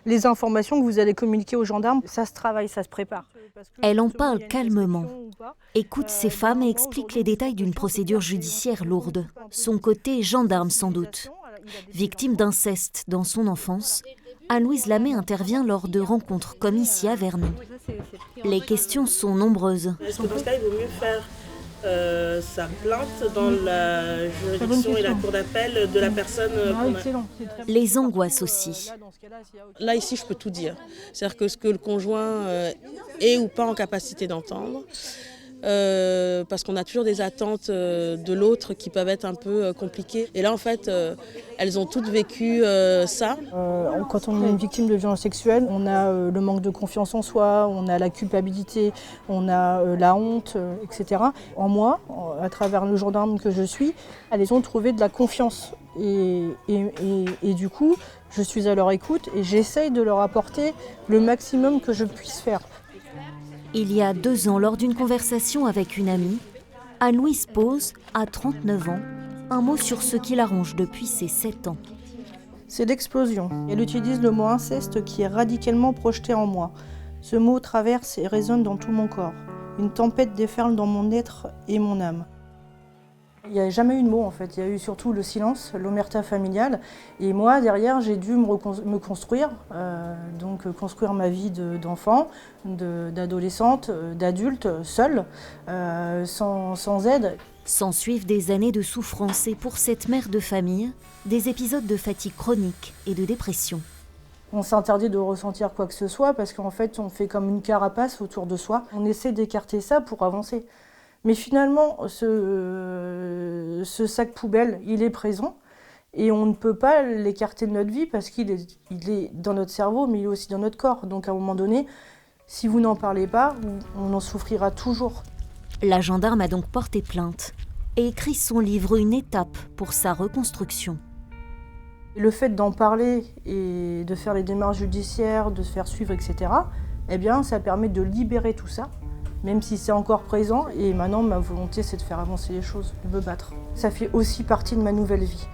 Les informations que vous allez communiquer aux gendarmes, ça se travaille, ça se prépare. Elle en parle calmement, écoute ces femmes et explique les détails d'une procédure judiciaire lourde. Son côté gendarme sans doute. Victime d'inceste dans son enfance, Anne-Louise Lamé intervient lors de rencontres comme ici à Vernon. Les questions sont nombreuses. Est-ce que dans ce cas, il vaut mieux faire sa plainte dans la juridiction et la cour d'appel de la personne Les angoisses aussi. Là, ici, je peux tout dire. C'est-à-dire que ce que le conjoint est ou pas en capacité d'entendre, parce qu'on a toujours des attentes de l'autre qui peuvent être un peu compliquées. Et là, en fait, elles ont toutes vécu ça. Quand on est une victime de violence sexuelle, on a le manque de confiance en soi, on a la culpabilité, on a la honte, etc. En moi, à travers le gendarme que je suis, elles ont trouvé de la confiance. Et du coup, je suis à leur écoute et j'essaye de leur apporter le maximum que je puisse faire. Il y a 2 ans, lors d'une conversation avec une amie, Anne-Louise pose, à 39 ans, un mot sur ce qui l'arrange depuis ses 7 ans. C'est l'explosion. Elle utilise le mot inceste qui est radicalement projeté en moi. Ce mot traverse et résonne dans tout mon corps. Une tempête déferle dans mon être et mon âme. Il n'y a jamais eu de mots en fait, il y a eu surtout le silence, l'omerta familiale. Et moi, derrière, j'ai dû me construire, donc construire ma vie d'enfant, d'adolescente, d'adulte, seule, sans aide. S'ensuivent des années de souffrance et pour cette mère de famille, des épisodes de fatigue chronique et de dépression. On s'interdit de ressentir quoi que ce soit parce qu'en fait, on fait comme une carapace autour de soi. On essaie d'écarter ça pour avancer. Mais finalement, ce sac poubelle, il est présent et on ne peut pas l'écarter de notre vie parce qu'il est dans notre cerveau, mais il est aussi dans notre corps. Donc à un moment donné, si vous n'en parlez pas, on en souffrira toujours. La gendarme a donc porté plainte et écrit son livre Une étape pour sa reconstruction. Le fait d'en parler et de faire les démarches judiciaires, de se faire suivre, etc., eh bien, ça permet de libérer tout ça. Même si c'est encore présent, et maintenant ma volonté c'est de faire avancer les choses, de me battre. Ça fait aussi partie de ma nouvelle vie.